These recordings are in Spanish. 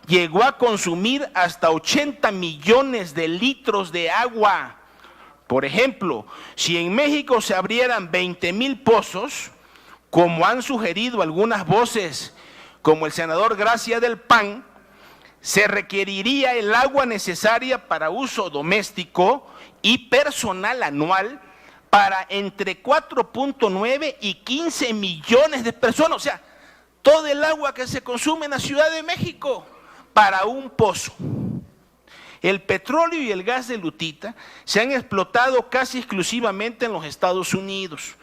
llegó a consumir hasta 80 millones de litros de agua. Por ejemplo, si en México se abrieran 20,000 pozos, como han sugerido algunas voces, como el senador Gracia del PAN, se requeriría el agua necesaria para uso doméstico y personal anual para entre 4.9 y 15 millones de personas. O sea, todo el agua que se consume en la Ciudad de México para un pozo. El petróleo y el gas de lutita se han explotado casi exclusivamente en los Estados Unidos,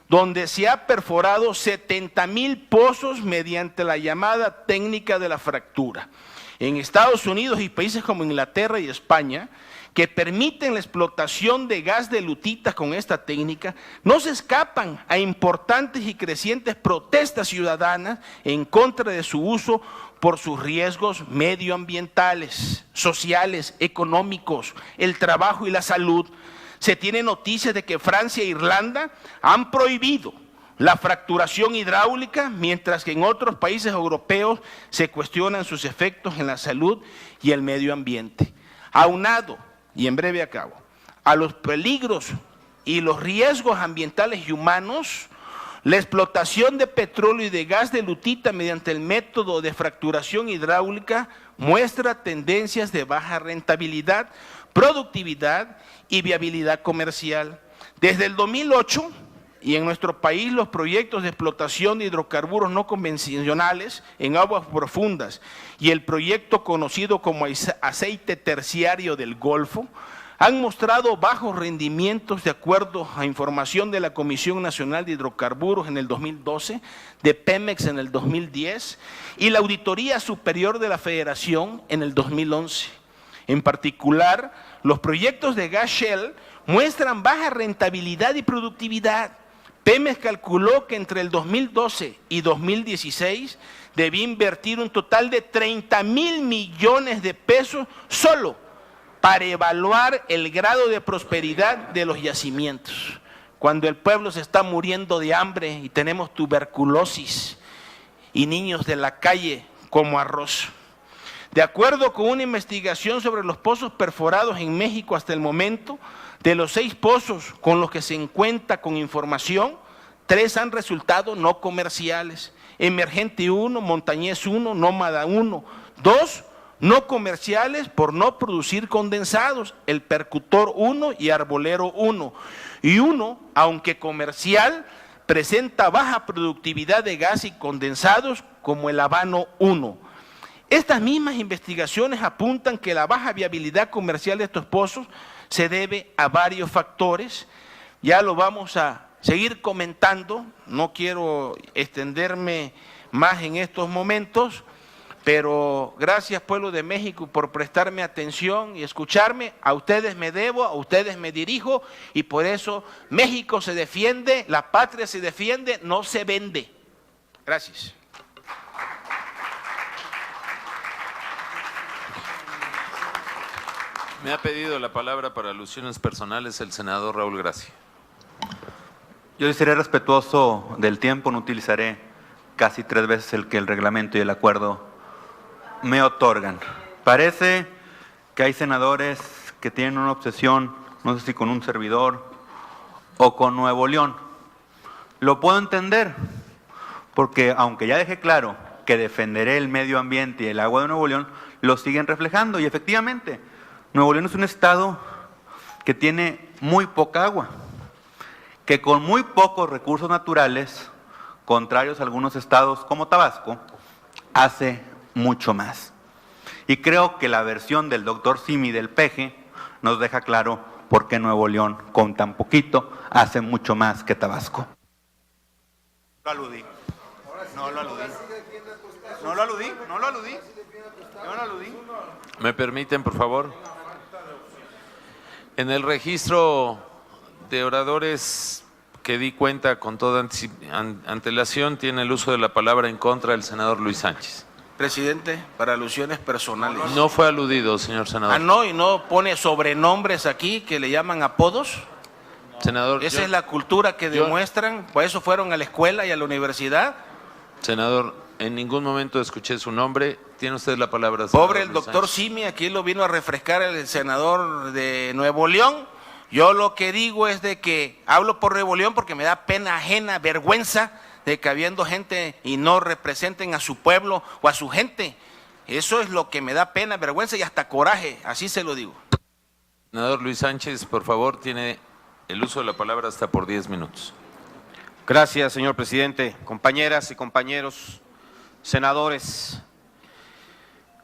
donde se ha perforado 70,000 pozos mediante la llamada técnica de la fractura. En Estados Unidos y países como Inglaterra y España, que permiten la explotación de gas de lutita con esta técnica, no se escapan a importantes y crecientes protestas ciudadanas en contra de su uso por sus riesgos medioambientales, sociales, económicos, el trabajo y la salud. Se tiene noticias de que Francia e Irlanda han prohibido la fracturación hidráulica, mientras que en otros países europeos se cuestionan sus efectos en la salud y el medio ambiente. Aunado, y en breve acabo, a los peligros y los riesgos ambientales y humanos, la explotación de petróleo y de gas de lutita mediante el método de fracturación hidráulica muestra tendencias de baja rentabilidad, productividad y viabilidad comercial. Desde el 2008, y en nuestro país los proyectos de explotación de hidrocarburos no convencionales en aguas profundas y el proyecto conocido como aceite terciario del Golfo han mostrado bajos rendimientos de acuerdo a información de la Comisión Nacional de Hidrocarburos en el 2012, de Pemex en el 2010 y la Auditoría Superior de la Federación en el 2011. En particular, los proyectos de gas Shell muestran baja rentabilidad y productividad. Pemex calculó que entre el 2012 y 2016 debía invertir un total de 30,000 millones de pesos solo para evaluar el grado de prosperidad de los yacimientos. Cuando el pueblo se está muriendo de hambre y tenemos tuberculosis y niños de la calle como arroz. De acuerdo con una investigación sobre los pozos perforados en México hasta el momento, de los 6 pozos con los que se cuenta con información, 3 han resultado no comerciales. Emergente 1, Montañés 1, Nómada 1. 2 no comerciales por no producir condensados, el Percutor 1 y Arbolero 1. Y 1, aunque comercial, presenta baja productividad de gas y condensados como el Habano 1. Estas mismas investigaciones apuntan que la baja viabilidad comercial de estos pozos se debe a varios factores. Ya lo vamos a seguir comentando, no quiero extenderme más en estos momentos, pero gracias pueblo de México por prestarme atención y escucharme. A ustedes me debo, a ustedes me dirijo y por eso México se defiende, la patria se defiende, no se vende. Gracias. Me ha pedido la palabra para alusiones personales el senador Raúl Gracia. Yo seré respetuoso del tiempo, no utilizaré casi 3 veces el que el reglamento y el acuerdo me otorgan. Parece que hay senadores que tienen una obsesión, no sé si con un servidor o con Nuevo León. Lo puedo entender, porque aunque ya dejé claro que defenderé el medio ambiente y el agua de Nuevo León, lo siguen reflejando y efectivamente Nuevo León es un estado que tiene muy poca agua, que con muy pocos recursos naturales, contrarios a algunos estados como Tabasco, hace mucho más. Y creo que la versión del doctor Simi del PG nos deja claro por qué Nuevo León, con tan poquito, hace mucho más que Tabasco. No lo aludí. No lo aludí. No lo aludí. No lo aludí. No lo aludí. ¿Me permiten, por favor? En el registro de oradores que di cuenta con toda antelación, tiene el uso de la palabra en contra del senador Luis Sánchez. Presidente, para alusiones personales. No fue aludido, señor senador. Ah, no, y no pone sobrenombres aquí que le llaman apodos. Senador, Esa es la cultura que demuestran, por eso fueron a la escuela y a la universidad. Senador, En ningún momento escuché su nombre. Tiene usted la palabra. Pobre el Luis doctor Sánchez. Simi, aquí lo vino a refrescar el senador de Nuevo León. Yo lo que digo es de que hablo por Nuevo León porque me da pena ajena, vergüenza de que habiendo gente y no representen a su pueblo o a su gente. Eso es lo que me da pena, vergüenza y hasta coraje, así se lo digo. Senador Luis Sánchez, por favor, tiene el uso de la palabra hasta por 10 minutos. Gracias, señor presidente. Compañeras y compañeros senadores,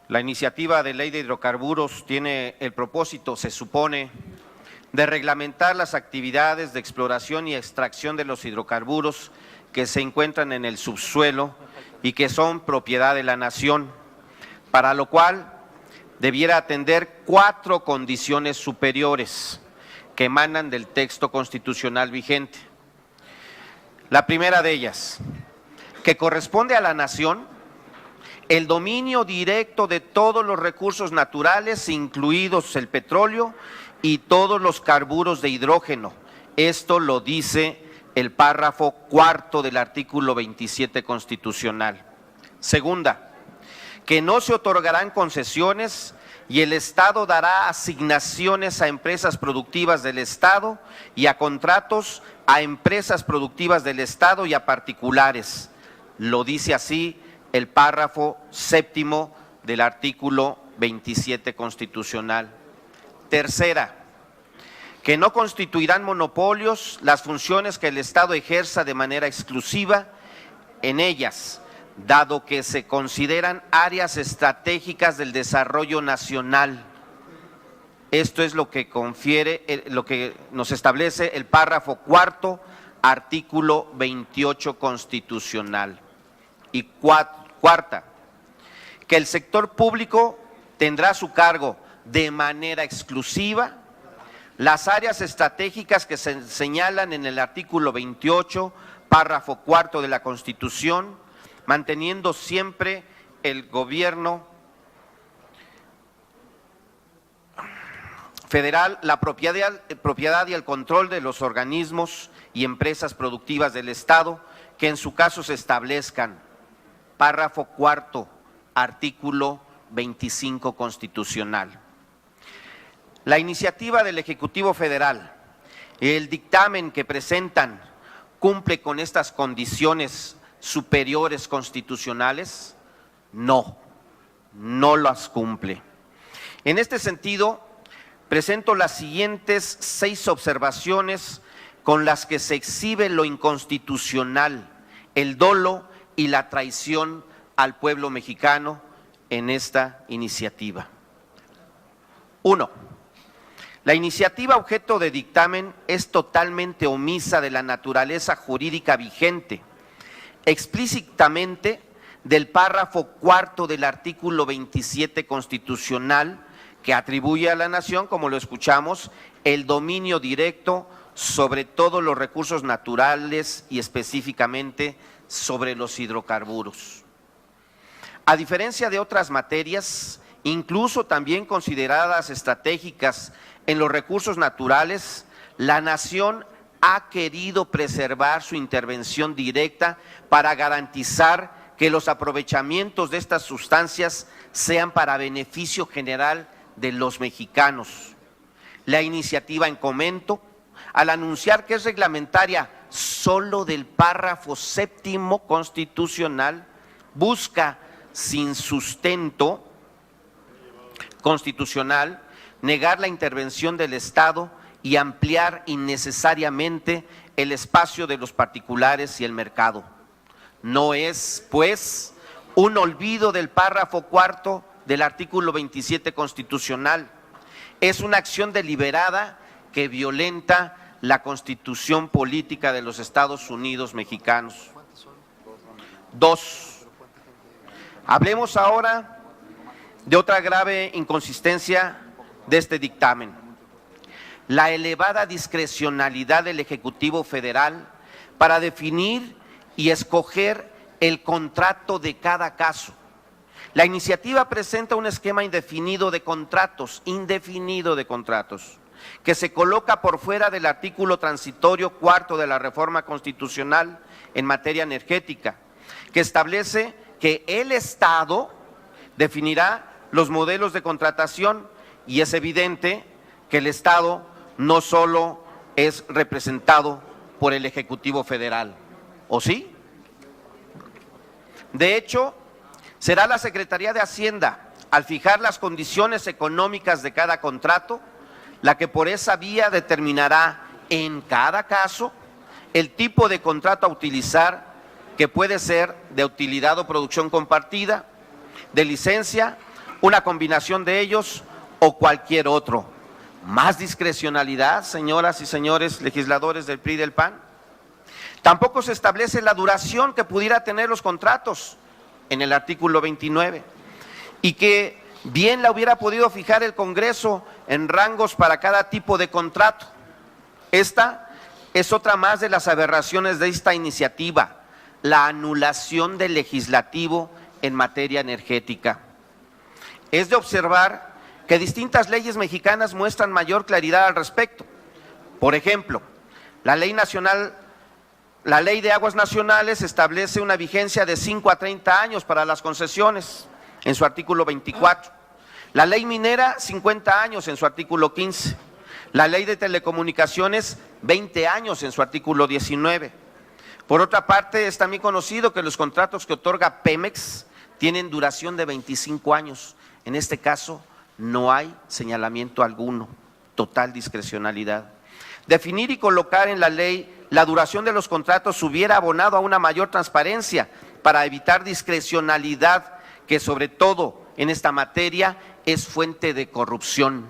la iniciativa de ley de hidrocarburos tiene el propósito, se supone, de reglamentar las actividades de exploración y extracción de los hidrocarburos que se encuentran en el subsuelo y que son propiedad de la nación, para lo cual debiera atender 4 condiciones superiores que emanan del texto constitucional vigente. La primera de ellas, que corresponde a la nación el dominio directo de todos los recursos naturales, incluidos el petróleo y todos los carburos de hidrógeno. Esto lo dice el párrafo 4 del artículo 27 constitucional. Segunda, que no se otorgarán concesiones y el Estado dará asignaciones a empresas productivas del Estado y a contratos a empresas productivas del Estado y a particulares. Lo dice así el párrafo 7º del artículo 27 constitucional. Tercera, que no constituirán monopolios las funciones que el Estado ejerza de manera exclusiva en ellas, dado que se consideran áreas estratégicas del desarrollo nacional. Esto es lo que confiere, lo que nos establece el párrafo 4, artículo 28 constitucional. Y cuarta, que el sector público tendrá a su cargo de manera exclusiva las áreas estratégicas que se señalan en el artículo 28, párrafo 4 de la Constitución, manteniendo siempre el gobierno federal la propiedad y el control de los organismos y empresas productivas del Estado que en su caso se establezcan. Párrafo 4, artículo 25 constitucional. La iniciativa del Ejecutivo Federal y el dictamen que presentan cumple con estas condiciones superiores constitucionales. No las cumple. En este sentido, presento las siguientes 6 observaciones con las que se exhibe lo inconstitucional, el dolo y la traición al pueblo mexicano en esta iniciativa. 1. La iniciativa objeto de dictamen es totalmente omisa de la naturaleza jurídica vigente, explícitamente del párrafo 4 del artículo 27 constitucional que atribuye a la nación, como lo escuchamos, el dominio directo sobre todos los recursos naturales y específicamente sobre los hidrocarburos. A diferencia de otras materias, incluso también consideradas estratégicas en los recursos naturales, la nación ha querido preservar su intervención directa para garantizar que los aprovechamientos de estas sustancias sean para beneficio general de los mexicanos. La iniciativa en comento, al anunciar que es reglamentaria solo del párrafo 7º constitucional, busca sin sustento constitucional negar la intervención del Estado y ampliar innecesariamente el espacio de los particulares y el mercado. No es, pues, un olvido del párrafo 4 del artículo 27 constitucional. Es una acción deliberada que violenta la Constitución política de los Estados Unidos mexicanos. 2. Hablemos ahora de otra grave inconsistencia de este dictamen. La elevada discrecionalidad del Ejecutivo Federal para definir y escoger el contrato de cada caso. La iniciativa presenta un esquema indefinido de contratos, que se coloca por fuera del artículo transitorio 4 de la reforma constitucional en materia energética, que establece que el Estado definirá los modelos de contratación y es evidente que el Estado no solo es representado por el Ejecutivo Federal, ¿o sí? De hecho, será la Secretaría de Hacienda, al fijar las condiciones económicas de cada contrato, la que por esa vía determinará en cada caso el tipo de contrato a utilizar, que puede ser de utilidad o producción compartida, de licencia, una combinación de ellos o cualquier otro. ¿Más discrecionalidad, señoras y señores legisladores del PRI y del PAN? Tampoco se establece la duración que pudiera tener los contratos en el artículo 29 y que bien la hubiera podido fijar el Congreso en rangos para cada tipo de contrato. Esta es otra más de las aberraciones de esta iniciativa, la anulación del legislativo en materia energética. Es de observar que distintas leyes mexicanas muestran mayor claridad al respecto. Por ejemplo, la Ley de Aguas Nacionales establece una vigencia de 5 a 30 años para las concesiones, en su artículo 24. La Ley Minera, 50 años en su artículo 15. La Ley de Telecomunicaciones, 20 años en su artículo 19. Por otra parte, es también conocido que los contratos que otorga Pemex tienen duración de 25 años. En este caso, no hay señalamiento alguno, total discrecionalidad. Definir y colocar en la ley la duración de los contratos hubiera abonado a una mayor transparencia para evitar discrecionalidad, que sobre todo en esta materia es fuente de corrupción.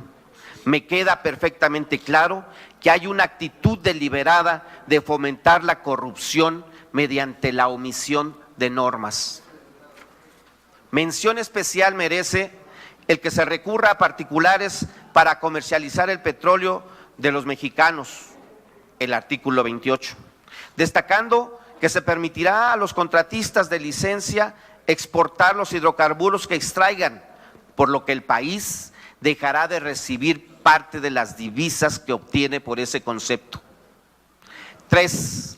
Me queda perfectamente claro que hay una actitud deliberada de fomentar la corrupción mediante la omisión de normas. Mención especial merece el que se recurra a particulares para comercializar el petróleo de los mexicanos, el artículo 28, destacando que se permitirá a los contratistas de licencia exportar los hidrocarburos que extraigan, por lo que el país dejará de recibir parte de las divisas que obtiene por ese concepto. 3.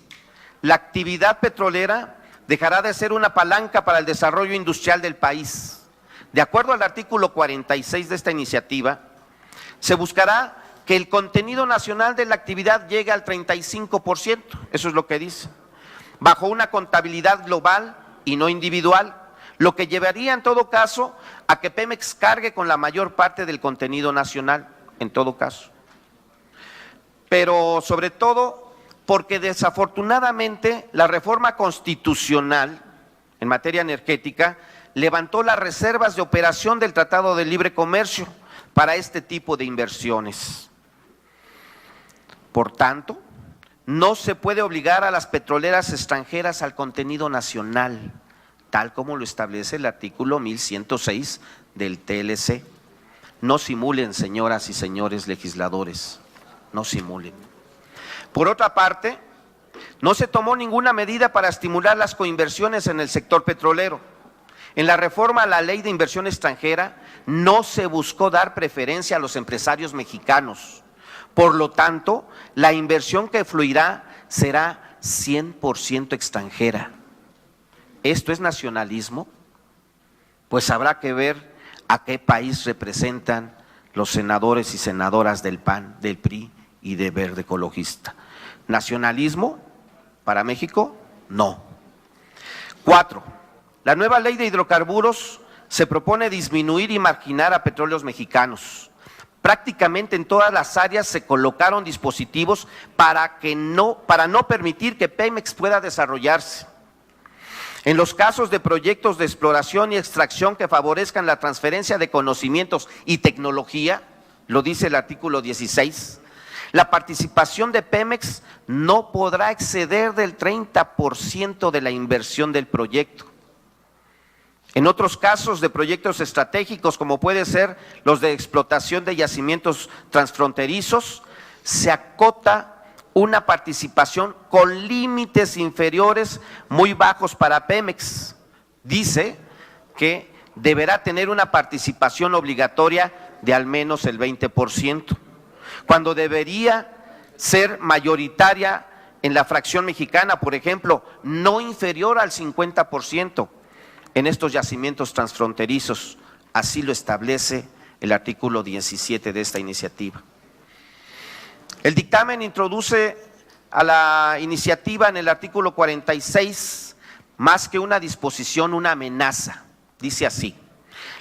La actividad petrolera dejará de ser una palanca para el desarrollo industrial del país. De acuerdo al artículo 46 de esta iniciativa, se buscará que el contenido nacional de la actividad llegue al 35%, eso es lo que dice, bajo una contabilidad global y no individual, lo que llevaría en todo caso a que Pemex cargue con la mayor parte del contenido nacional, en todo caso. Pero sobre todo porque desafortunadamente la reforma constitucional en materia energética levantó las reservas de operación del Tratado de Libre Comercio para este tipo de inversiones. Por tanto, no se puede obligar a las petroleras extranjeras al contenido nacional, tal como lo establece el artículo 1106 del TLC. No simulen, señoras y señores legisladores, no simulen. Por otra parte, no se tomó ninguna medida para estimular las coinversiones en el sector petrolero. En la reforma a la Ley de Inversión Extranjera no se buscó dar preferencia a los empresarios mexicanos. Por lo tanto, la inversión que fluirá será 100% extranjera. ¿Esto es nacionalismo? Pues habrá que ver a qué país representan los senadores y senadoras del PAN, del PRI y de Verde Ecologista. ¿Nacionalismo para México? No. 4. La nueva ley de hidrocarburos se propone disminuir y marginar a petróleos mexicanos. Prácticamente en todas las áreas se colocaron dispositivos para no permitir que Pemex pueda desarrollarse. En los casos de proyectos de exploración y extracción que favorezcan la transferencia de conocimientos y tecnología, lo dice el artículo 16, la participación de Pemex no podrá exceder del 30% de la inversión del proyecto. En otros casos de proyectos estratégicos, como puede ser los de explotación de yacimientos transfronterizos, se acota una participación con límites inferiores muy bajos para Pemex. Dice que deberá tener una participación obligatoria de al menos el 20%, cuando debería ser mayoritaria en la fracción mexicana, por ejemplo, no inferior al 50%. en estos yacimientos transfronterizos. Así lo establece el artículo 17 de esta iniciativa. El dictamen introduce a la iniciativa en el artículo 46, más que una disposición, una amenaza. Dice así: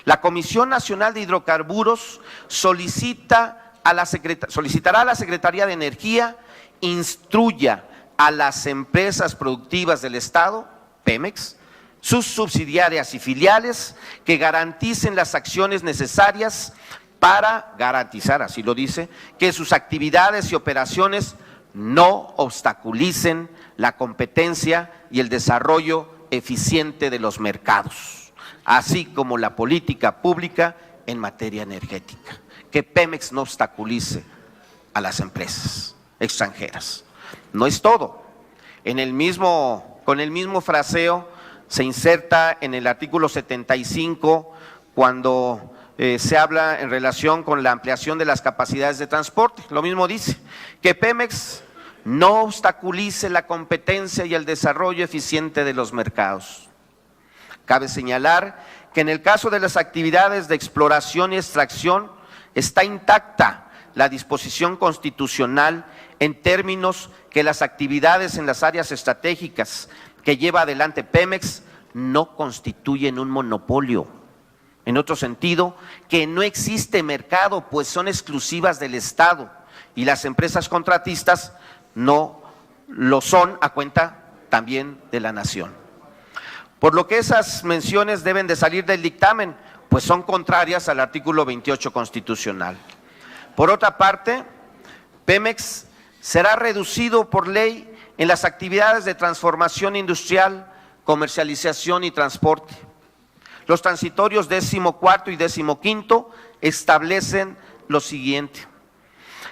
la Comisión Nacional de Hidrocarburos solicitará a la Secretaría de Energía instruya a las empresas productivas del Estado, Pemex, sus subsidiarias y filiales, que garanticen las acciones necesarias para garantizar, así lo dice, que sus actividades y operaciones no obstaculicen la competencia y el desarrollo eficiente de los mercados, así como la política pública en materia energética. Que Pemex no obstaculice a las empresas extranjeras. No es todo. Con el mismo fraseo se inserta en el artículo 75 cuando se habla en relación con la ampliación de las capacidades de transporte. Lo mismo dice, que Pemex no obstaculice la competencia y el desarrollo eficiente de los mercados. Cabe señalar que en el caso de las actividades de exploración y extracción está intacta la disposición constitucional en términos que las actividades en las áreas estratégicas que lleva adelante Pemex no constituyen un monopolio. En otro sentido, que no existe mercado, pues son exclusivas del Estado y las empresas contratistas no lo son a cuenta también de la nación. Por lo que esas menciones deben de salir del dictamen, pues son contrarias al artículo 28 constitucional. Por otra parte, Pemex será reducido por ley en las actividades de transformación industrial, comercialización y transporte. Los transitorios 14º y 15º establecen lo siguiente: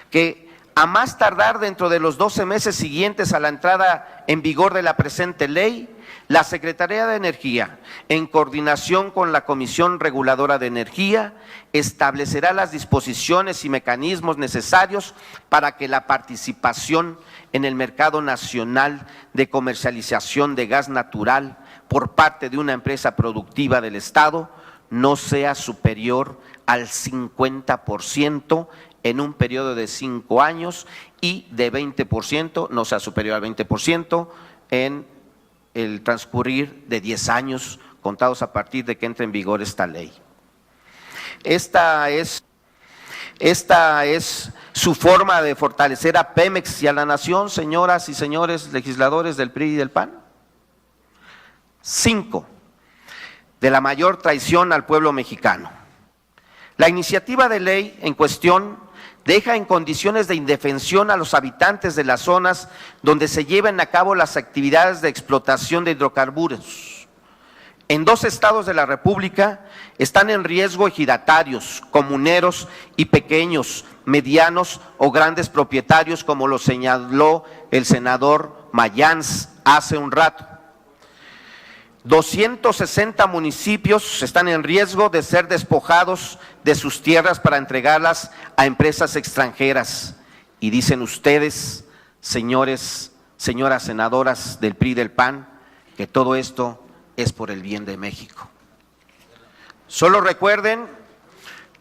que a más tardar dentro de los 12 meses siguientes a la entrada en vigor de la presente ley, la Secretaría de Energía, en coordinación con la Comisión Reguladora de Energía, establecerá las disposiciones y mecanismos necesarios para que la participación en el mercado nacional de comercialización de gas natural por parte de una empresa productiva del Estado no sea superior al 50% en un periodo de 5 años y de 20%, no sea superior al 20% en el transcurrir de 10 años contados a partir de que entre en vigor esta ley. Esta es su forma de fortalecer a Pemex y a la nación, señoras y señores legisladores del PRI y del PAN. 5. De la mayor traición al pueblo mexicano. La iniciativa de ley en cuestión deja en condiciones de indefensión a los habitantes de las zonas donde se llevan a cabo las actividades de explotación de hidrocarburos. En 2 estados de la República están en riesgo ejidatarios, comuneros y pequeños, medianos o grandes propietarios, como lo señaló el senador Mayans hace un rato. 260 municipios están en riesgo de ser despojados de sus tierras para entregarlas a empresas extranjeras. Y dicen ustedes, señores, señoras senadoras del PRI y del PAN, que todo esto es por el bien de México. Solo recuerden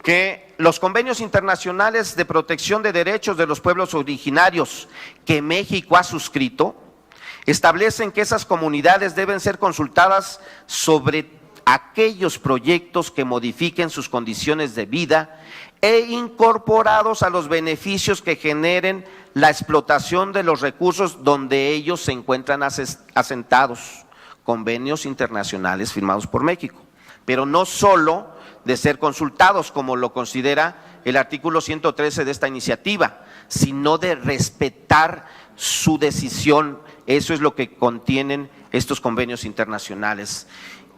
que los convenios internacionales de protección de derechos de los pueblos originarios que México ha suscrito establecen que esas comunidades deben ser consultadas sobre aquellos proyectos que modifiquen sus condiciones de vida e incorporados a los beneficios que generen la explotación de los recursos donde ellos se encuentran asentados. Convenios internacionales firmados por México, pero no solo de ser consultados, como lo considera el artículo 113 de esta iniciativa, sino de respetar su decisión. Eso es lo que contienen estos convenios internacionales.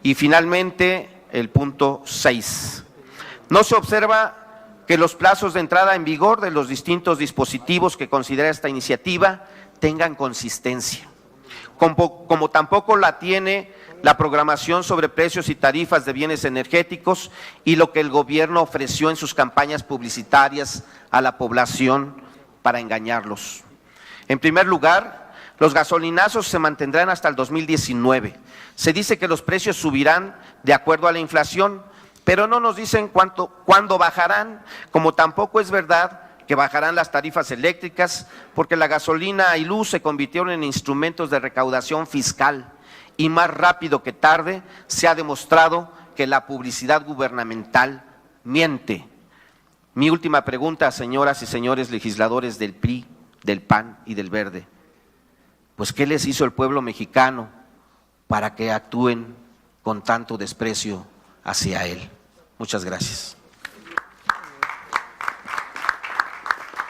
Y finalmente, el punto 6. No se observa que los plazos de entrada en vigor de los distintos dispositivos que considera esta iniciativa tengan consistencia, como tampoco la tiene la programación sobre precios y tarifas de bienes energéticos y lo que el gobierno ofreció en sus campañas publicitarias a la población para engañarlos. En primer lugar, Los gasolinazos se mantendrán hasta el 2019. Se dice que los precios subirán de acuerdo a la inflación, pero no nos dicen cuándo bajarán, como tampoco es verdad que bajarán las tarifas eléctricas, porque la gasolina y luz se convirtieron en instrumentos de recaudación fiscal y más rápido que tarde se ha demostrado que la publicidad gubernamental miente. Mi última pregunta, señoras y señores legisladores del PRI, del PAN y del Verde, pues ¿qué les hizo el pueblo mexicano para que actúen con tanto desprecio hacia él? Muchas gracias.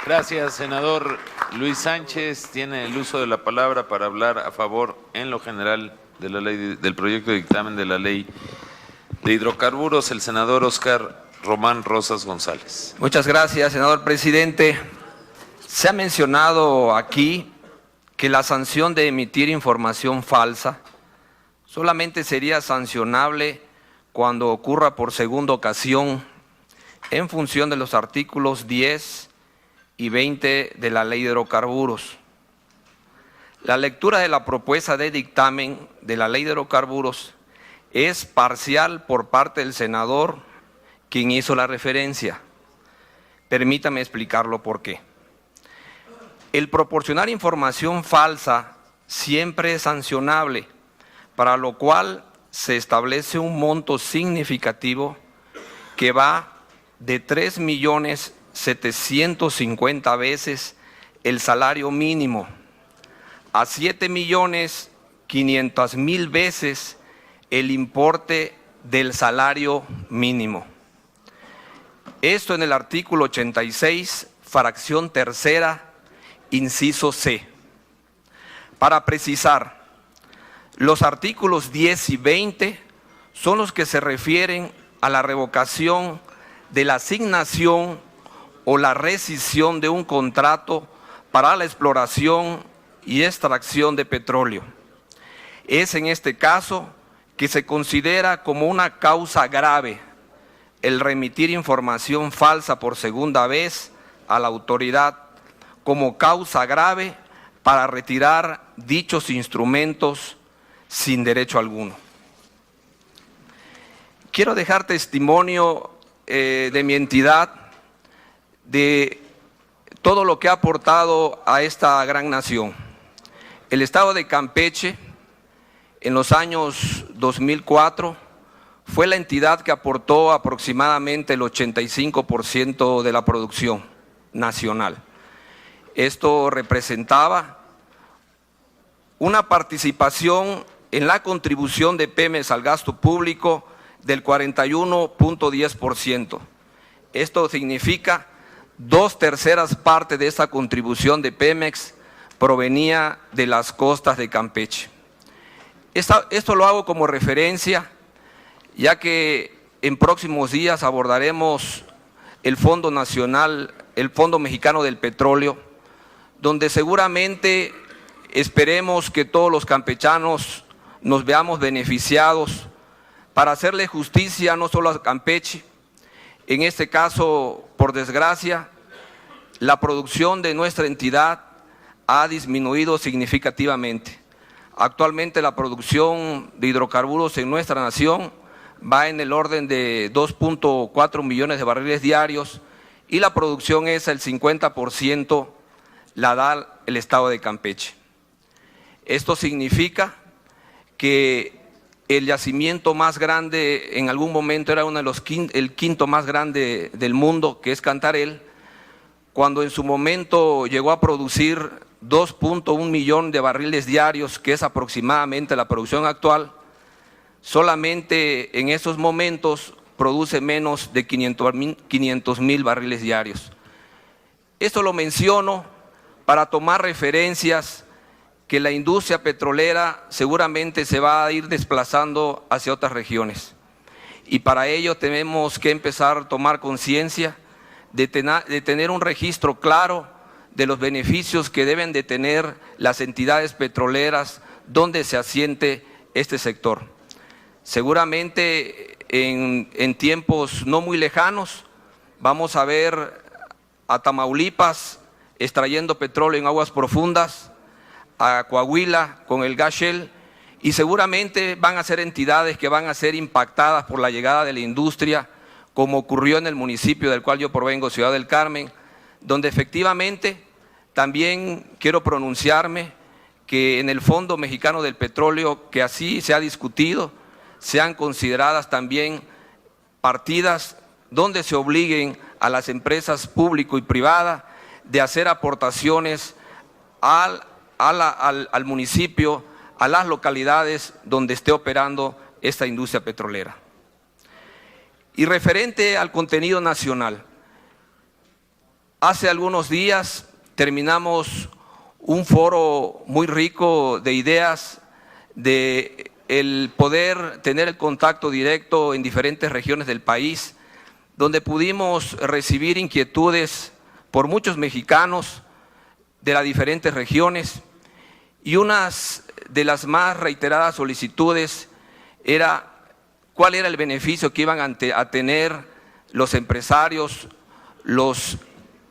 Gracias, senador Luis Sánchez. Tiene el uso de la palabra para hablar a favor, en lo general, de la ley, del proyecto de dictamen de la ley de hidrocarburos, el senador Óscar Román Rosas González. Muchas gracias, senador presidente. Se ha mencionado aquí que la sanción de emitir información falsa solamente sería sancionable cuando ocurra por segunda ocasión en función de los artículos 10 y 20 de la Ley de Hidrocarburos. La lectura de la propuesta de dictamen de la Ley de Hidrocarburos es parcial por parte del senador quien hizo la referencia. Permítame explicarlo por qué. El proporcionar información falsa siempre es sancionable, para lo cual se establece un monto significativo que va de 3.750.000 veces el salario mínimo a 7.500.000 veces el importe del salario mínimo. Esto en el artículo 86, fracción tercera, inciso C. Para precisar, los artículos 10 y 20 son los que se refieren a la revocación de la asignación o la rescisión de un contrato para la exploración y extracción de petróleo. Es en este caso que se considera como una causa grave el remitir información falsa por segunda vez a la autoridad como causa grave para retirar dichos instrumentos sin derecho alguno. Quiero dejar testimonio de mi entidad, de todo lo que ha aportado a esta gran nación. El estado de Campeche, en los años 2004, fue la entidad que aportó aproximadamente el 85% de la producción nacional. Esto representaba una participación en la contribución de Pemex al gasto público del 41.10%. Esto significa 2/3 partes de esa contribución de Pemex provenía de las costas de Campeche. Esto lo hago como referencia, ya que en próximos días abordaremos el Fondo Nacional, el Fondo Mexicano del Petróleo, donde seguramente esperemos que todos los campechanos nos veamos beneficiados para hacerle justicia no solo a Campeche. En este caso, por desgracia, la producción de nuestra entidad ha disminuido significativamente. Actualmente la producción de hidrocarburos en nuestra nación va en el orden de 2.4 millones de barriles diarios y la producción esa, el 50%, la da el estado de Campeche. Esto significa que el yacimiento más grande, en algún momento era el quinto más grande del mundo, que es Cantarell, cuando en su momento llegó a producir 2.1 millones de barriles diarios, que es aproximadamente la producción actual, solamente en esos momentos produce menos de 500,000 barriles diarios. Esto lo menciono para tomar referencias que la industria petrolera seguramente se va a ir desplazando hacia otras regiones. Y para ello tenemos que empezar a tomar conciencia de tener un registro claro de los beneficios que deben de tener las entidades petroleras donde se asiente este sector. Seguramente en tiempos no muy lejanos vamos a ver a Tamaulipas extrayendo petróleo en aguas profundas, a Coahuila con el gas shell, y seguramente van a ser entidades que van a ser impactadas por la llegada de la industria, como ocurrió en el municipio del cual yo provengo, Ciudad del Carmen, donde efectivamente también quiero pronunciarme que en el Fondo Mexicano del Petróleo, que así se ha discutido, sean consideradas también partidas donde se obliguen a las empresas público y privadas de hacer aportaciones al municipio, a las localidades donde esté operando esta industria petrolera. Y referente al contenido nacional, hace algunos días terminamos un foro muy rico de ideas, de el poder tener el contacto directo en diferentes regiones del país, donde pudimos recibir inquietudes por muchos mexicanos de las diferentes regiones, y unas de las más reiteradas solicitudes era cuál era el beneficio que iban a tener los empresarios, los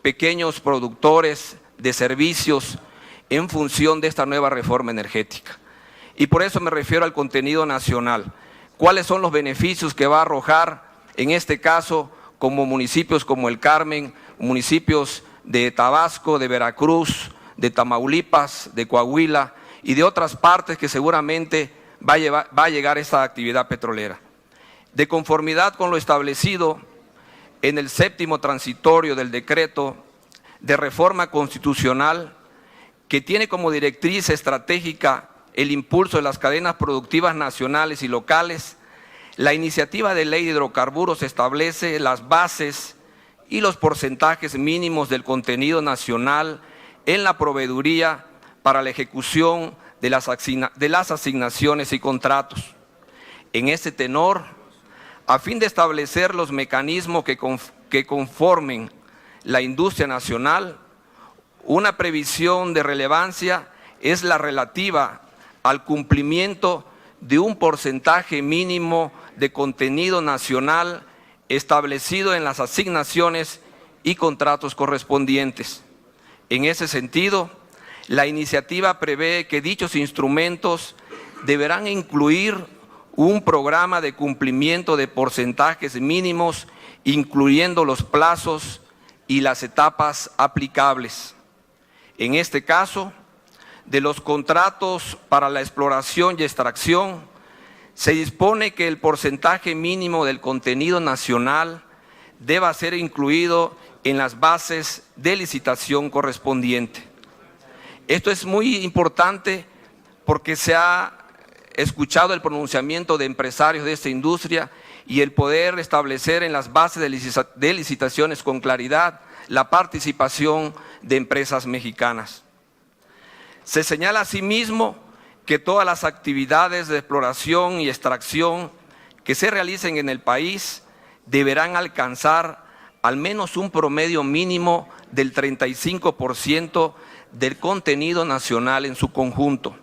pequeños productores de servicios en función de esta nueva reforma energética. Y por eso me refiero al contenido nacional. ¿Cuáles son los beneficios que va a arrojar, en este caso, como municipios como el Carmen, municipios de Tabasco, de Veracruz, de Tamaulipas, de Coahuila y de otras partes que seguramente va a llegar esta actividad petrolera? De conformidad con lo establecido en el 7º transitorio del decreto de reforma constitucional, que tiene como directriz estratégica el impulso de las cadenas productivas nacionales y locales, la iniciativa de ley de hidrocarburos establece las bases y los porcentajes mínimos del contenido nacional en la proveeduría para la ejecución de las asignaciones y contratos. En este tenor, a fin de establecer los mecanismos que conformen la industria nacional, una previsión de relevancia es la relativa al cumplimiento de un porcentaje mínimo de contenido nacional establecido en las asignaciones y contratos correspondientes. En ese sentido, la iniciativa prevé que dichos instrumentos deberán incluir un programa de cumplimiento de porcentajes mínimos, incluyendo los plazos y las etapas aplicables. En este caso, de los contratos para la exploración y extracción, se dispone que el porcentaje mínimo del contenido nacional deba ser incluido en las bases de licitación correspondiente. Esto es muy importante porque se ha escuchado el pronunciamiento de empresarios de esta industria y el poder establecer en las bases de licitaciones con claridad la participación de empresas mexicanas. Se señala asimismo que todas las actividades de exploración y extracción que se realicen en el país deberán alcanzar al menos un promedio mínimo del 35% del contenido nacional en su conjunto,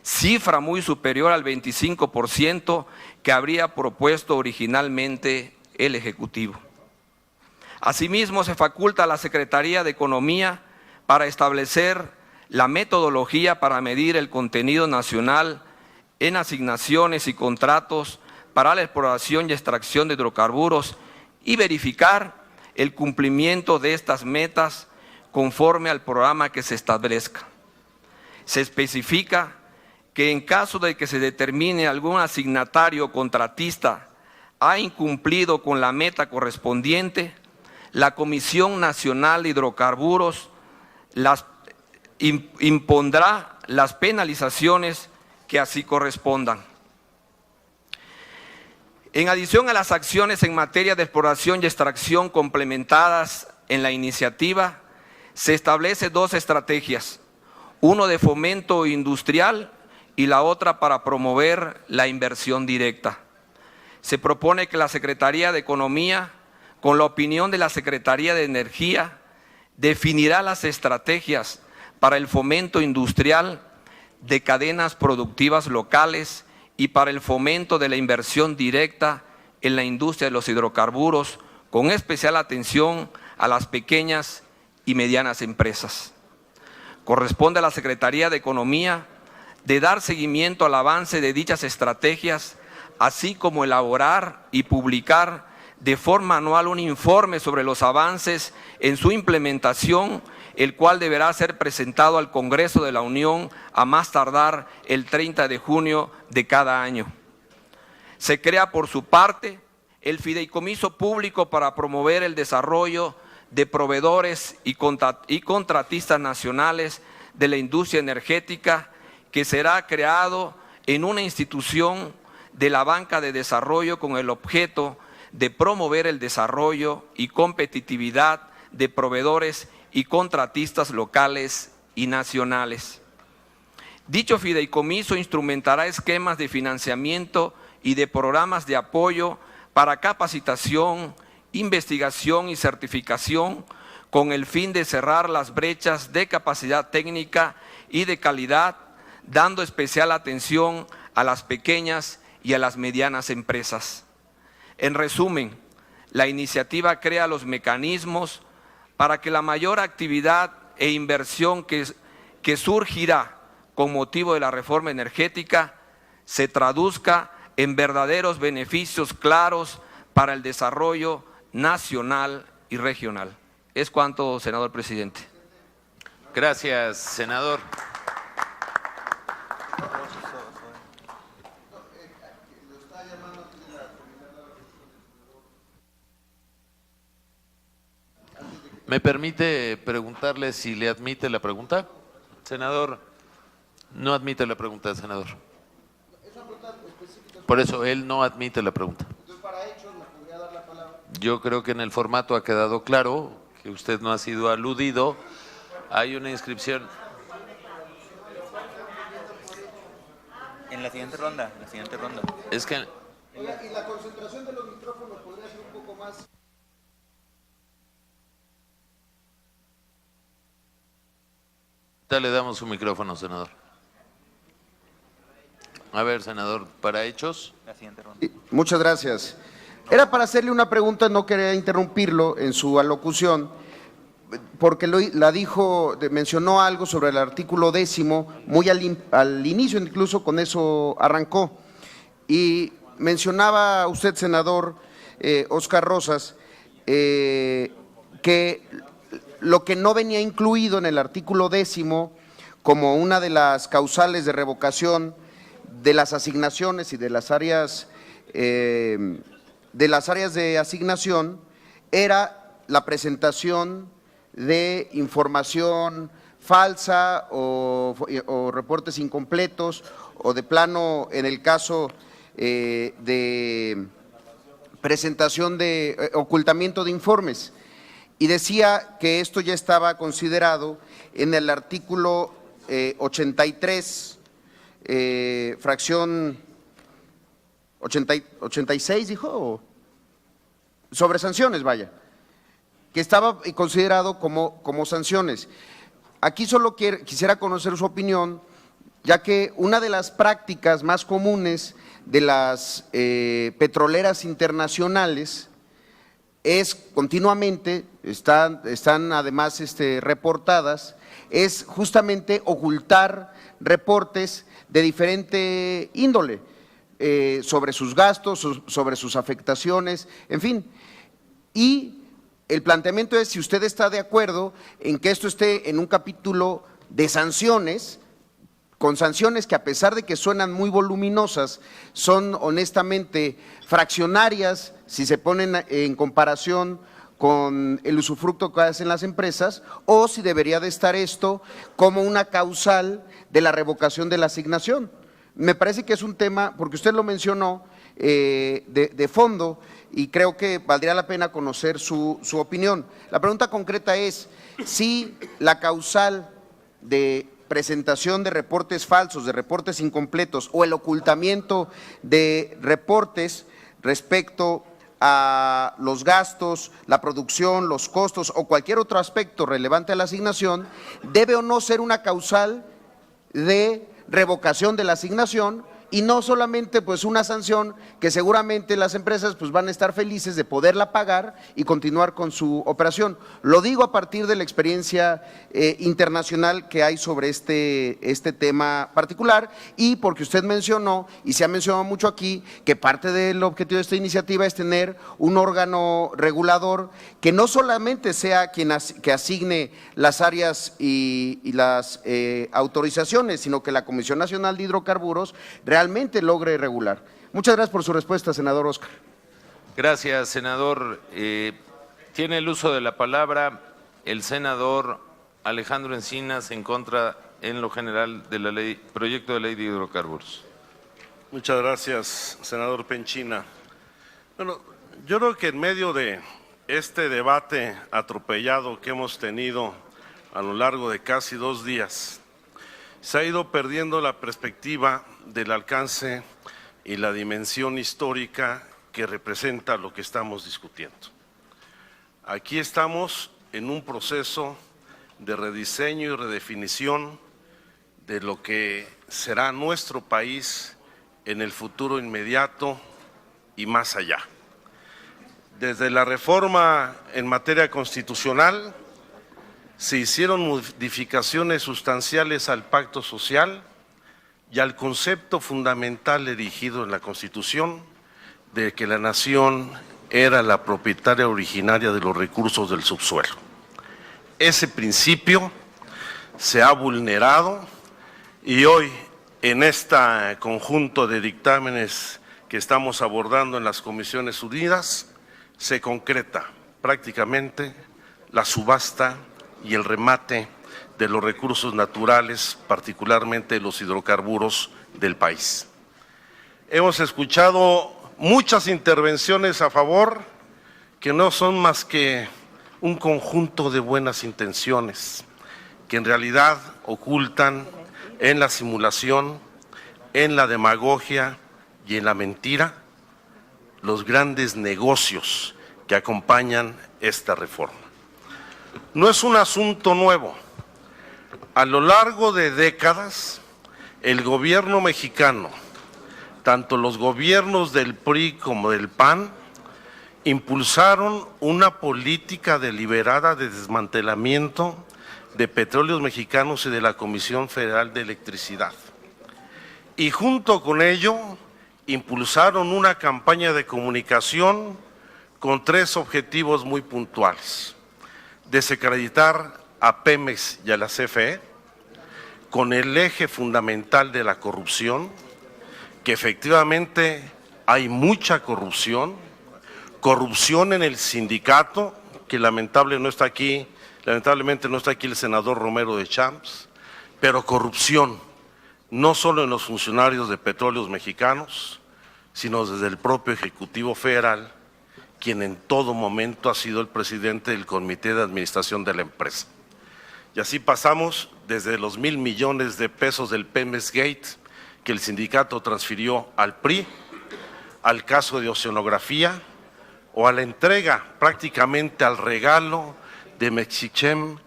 cifra muy superior al 25% que habría propuesto originalmente el Ejecutivo. Asimismo, se faculta a la Secretaría de Economía para establecer la metodología para medir el contenido nacional en asignaciones y contratos para la exploración y extracción de hidrocarburos y verificar el cumplimiento de estas metas conforme al programa que se establezca. Se especifica que en caso de que se determine algún asignatario o contratista ha incumplido con la meta correspondiente, la Comisión Nacional de Hidrocarburos impondrá las penalizaciones que así correspondan. En adición a las acciones en materia de exploración y extracción complementadas en la iniciativa, se establece dos estrategias, uno de fomento industrial y la otra para promover la inversión directa. Se propone que la Secretaría de Economía, con la opinión de la Secretaría de Energía, definirá las estrategias para el fomento industrial de cadenas productivas locales y para el fomento de la inversión directa en la industria de los hidrocarburos, con especial atención a las pequeñas y medianas empresas. Corresponde a la Secretaría de Economía de dar seguimiento al avance de dichas estrategias, así como elaborar y publicar de forma anual un informe sobre los avances en su implementación, el cual deberá ser presentado al Congreso de la Unión a más tardar el 30 de junio de cada año. Se crea por su parte el Fideicomiso Público para promover el desarrollo de proveedores y contratistas nacionales de la industria energética, que será creado en una institución de la Banca de Desarrollo con el objeto de promover el desarrollo y competitividad de proveedores y contratistas locales y nacionales. Dicho fideicomiso instrumentará esquemas de financiamiento y de programas de apoyo para capacitación, investigación y certificación con el fin de cerrar las brechas de capacidad técnica y de calidad, dando especial atención a las pequeñas y a las medianas empresas. En resumen, la iniciativa crea los mecanismos para que la mayor actividad e inversión que surgirá con motivo de la reforma energética se traduzca en verdaderos beneficios claros para el desarrollo nacional y regional. Es cuanto, senador presidente. Gracias, senador. ¿Me permite preguntarle si le admite la pregunta? Senador, no admite la pregunta, senador. Por eso, él no admite la pregunta. Yo creo que en el formato ha quedado claro que usted no ha sido aludido. Hay una inscripción. En la siguiente ronda, Es que… Y la concentración de los micrófonos podría ser un poco más… Le damos su micrófono, senador. A ver, senador, ¿para hechos? la siguiente ronda. Muchas gracias. Era para hacerle una pregunta, no quería interrumpirlo en su alocución, porque mencionó algo sobre el artículo 10, muy al inicio, incluso con eso arrancó. Y mencionaba usted, senador Óscar Rosas, que lo que no venía incluido en el artículo 10 como una de las causales de revocación de las asignaciones y de las áreas de asignación era la presentación de información falsa o reportes incompletos o de plano, en el caso de presentación de ocultamiento de informes. Y decía que esto ya estaba considerado en el artículo 83, fracción 86, dijo, sobre sanciones, vaya, que estaba considerado como sanciones. Aquí solo quisiera conocer su opinión, ya que una de las prácticas más comunes de las petroleras internacionales es continuamente, están además reportadas, es justamente ocultar reportes de diferente índole sobre sus gastos, sobre sus afectaciones, en fin. Y el planteamiento es si usted está de acuerdo en que esto esté en un capítulo de sanciones, con sanciones que a pesar de que suenan muy voluminosas, son honestamente fraccionarias si se ponen en comparación con el usufructo que hacen las empresas, o si debería de estar esto como una causal de la revocación de la asignación. Me parece que es un tema, porque usted lo mencionó, de fondo, y creo que valdría la pena conocer su opinión. La pregunta concreta es si la causal de presentación de reportes falsos, de reportes incompletos o el ocultamiento de reportes respecto a los gastos, la producción, los costos o cualquier otro aspecto relevante a la asignación, debe o no ser una causal de revocación de la asignación, y no solamente pues una sanción que seguramente las empresas pues van a estar felices de poderla pagar y continuar con su operación. Lo digo a partir de la experiencia internacional que hay sobre este tema particular y porque usted mencionó, y se ha mencionado mucho aquí, que parte del objetivo de esta iniciativa es tener un órgano regulador que no solamente sea quien que asigne las áreas y las autorizaciones, sino que la Comisión Nacional de Hidrocarburos realmente logre regular. Muchas gracias por su respuesta, senador Oscar. Gracias, senador. Tiene el uso de la palabra el senador Alejandro Encinas en contra, en lo general, de la ley, proyecto de ley de hidrocarburos. Muchas gracias, senador Penchina. Bueno, yo creo que en medio de este debate atropellado que hemos tenido a lo largo de casi 2 días, se ha ido perdiendo la perspectiva del alcance y la dimensión histórica que representa lo que estamos discutiendo. Aquí estamos en un proceso de rediseño y redefinición de lo que será nuestro país en el futuro inmediato y más allá. Desde la reforma en materia constitucional, se hicieron modificaciones sustanciales al pacto social y al concepto fundamental erigido en la Constitución de que la nación era la propietaria originaria de los recursos del subsuelo. Ese principio se ha vulnerado y hoy, en este conjunto de dictámenes que estamos abordando en las Comisiones Unidas, se concreta prácticamente la subasta y el remate de los recursos naturales, particularmente los hidrocarburos del país. Hemos escuchado muchas intervenciones a favor que no son más que un conjunto de buenas intenciones, que en realidad ocultan en la simulación, en la demagogia y en la mentira los grandes negocios que acompañan esta reforma. No es un asunto nuevo. A lo largo de décadas, el gobierno mexicano, tanto los gobiernos del PRI como del PAN, impulsaron una política deliberada de desmantelamiento de Petróleos Mexicanos y de la Comisión Federal de Electricidad. Y junto con ello, impulsaron una campaña de comunicación con 3 objetivos muy puntuales: desacreditar a Pemex y a la CFE, con el eje fundamental de la corrupción, que efectivamente hay mucha corrupción en el sindicato, que lamentablemente no está aquí el senador Romero de Champs, pero corrupción no solo en los funcionarios de Petróleos Mexicanos, sino desde el propio Ejecutivo Federal, quien en todo momento ha sido el presidente del Comité de Administración de la empresa. Y así pasamos desde los 1,000 millones de pesos del Pemex Gate, que el sindicato transfirió al PRI, al caso de oceanografía, o a la entrega, prácticamente al regalo de Mexichem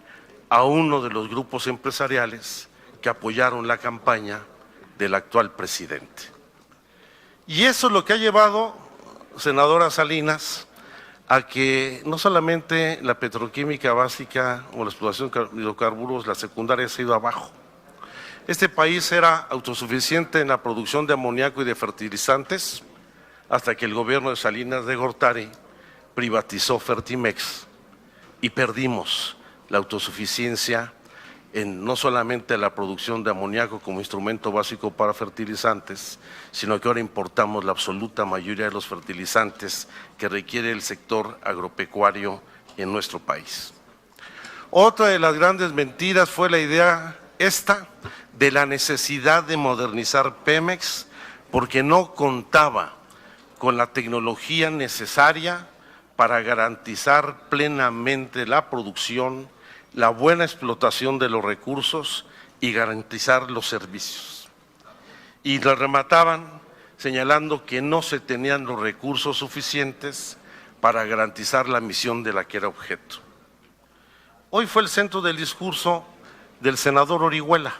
a uno de los grupos empresariales que apoyaron la campaña del actual presidente. Y eso es lo que ha llevado, senadora Salinas, a que no solamente la petroquímica básica o la explotación de hidrocarburos, la secundaria, se ha ido abajo. Este país era autosuficiente en la producción de amoníaco y de fertilizantes hasta que el gobierno de Salinas de Gortari privatizó Fertimex y perdimos la autosuficiencia en no solamente la producción de amoníaco como instrumento básico para fertilizantes, sino que ahora importamos la absoluta mayoría de los fertilizantes que requiere el sector agropecuario en nuestro país. Otra de las grandes mentiras fue la idea de la necesidad de modernizar Pemex porque no contaba con la tecnología necesaria para garantizar plenamente la producción, la buena explotación de los recursos y garantizar los servicios. Y lo remataban señalando que no se tenían los recursos suficientes para garantizar la misión de la que era objeto. Hoy fue el centro del discurso del senador Orihuela,